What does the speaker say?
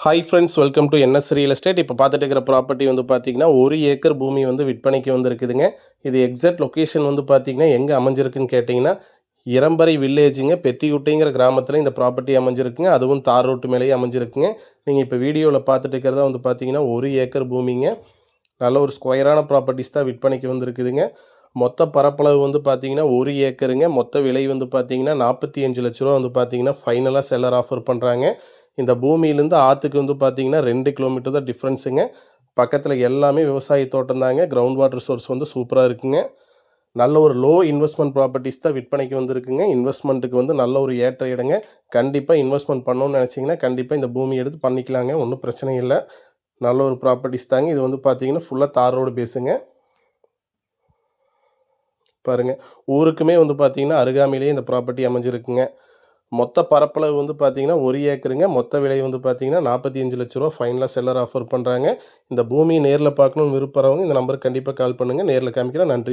Hi friends, welcome to NS real estate. இப்போ பார்த்துட்டு இருக்கிற ப்ராப்பர்ட்டி வந்து பார்த்தீங்கன்னா 1 ஏக்கர் பூமி வந்து விற்பனைக்கு வந்துருக்குதுங்க. இது எக்ஸாக்ட் லொக்கேஷன் வந்து பார்த்தீங்கன்னா எங்கே அமைஞ்சிருக்குன்னு கேட்டிங்கன்னா இரம்பரை வில்லேஜுங்க, பெத்தியுட்டைங்கிற கிராமத்தில் இந்த ப்ராப்பர்ட்டி அமைஞ்சிருக்குங்க. அதுவும் தார் ரோட்டு மேலேயே அமைஞ்சிருக்குங்க. நீங்கள் இப்போ வீடியோவில் பார்த்துட்டு இருக்கிறதா வந்து பார்த்தீங்கன்னா 1 ஏக்கர் பூமிங்க. நல்ல ஒரு ஸ்கொயரான ப்ராப்பர்ட்டிஸ் தான் விற்பனைக்கு வந்துருக்குதுங்க. மொத்த பரப்பளவு வந்து பார்த்தீங்கன்னா 1 ஏக்கருங்க. மொத்த விலை வந்து பார்த்தீங்கன்னா 45 லட்ச ரூபா வந்து பார்த்தீங்கன்னா ஃபைனலாக செல்லர் ஆஃபர் பண்ணுறாங்க. இந்த பூமியிலேருந்து ஆற்றுக்கு வந்து பார்த்தீங்கன்னா 2 கிலோமீட்டர் தான் டிஃப்ரென்ஸுங்க. பக்கத்தில் எல்லாமே விவசாய தோட்டம் தாங்க. கிரவுண்ட் வாட்டர் சோர்ஸ் வந்து சூப்பராக இருக்குங்க. நல்ல ஒரு லோ இன்வெஸ்ட்மெண்ட் ப்ராப்பர்ட்டிஸ் தான் விற்பனைக்கு வந்திருக்குங்க. இன்வெஸ்ட்மெண்ட்டுக்கு வந்து நல்ல ஒரு ஏற்ற இடங்க. கண்டிப்பாக இன்வெஸ்ட்மெண்ட் பண்ணணும்னு நினச்சிங்கன்னா கண்டிப்பாக இந்த பூமி எடுத்து பண்ணிக்கலாங்க. ஒன்றும் பிரச்சனை இல்லை. நல்ல ஒரு ப்ராப்பர்ட்டிஸ் தாங்க. இது வந்து பார்த்தீங்கன்னா ஃபுல்லாக தார் ரோடு பேஸுங்க. பாருங்கள், ஊருக்குமே வந்து பார்த்தீங்கன்னா அருகாமையிலேயே இந்த ப்ராப்பர்ட்டி அமைஞ்சிருக்குங்க. மொத்த பரப்பளவு வந்து பார்த்தீங்கன்னா 1 ஏக்கருங்க. மொத்த விலை வந்து பார்த்தீங்கன்னா 45 லட்ச ரூபா ஃபைனலாக செல்லர் ஆஃபர் பண்ணுறாங்க. இந்த பூமியை நேரில் பார்க்கணும்னு விருப்பறவங்க இந்த நம்பருக்கு கண்டிப்பாக கால் பண்ணுங்கள். நேரில் காமிக்கிறேன். நன்றி.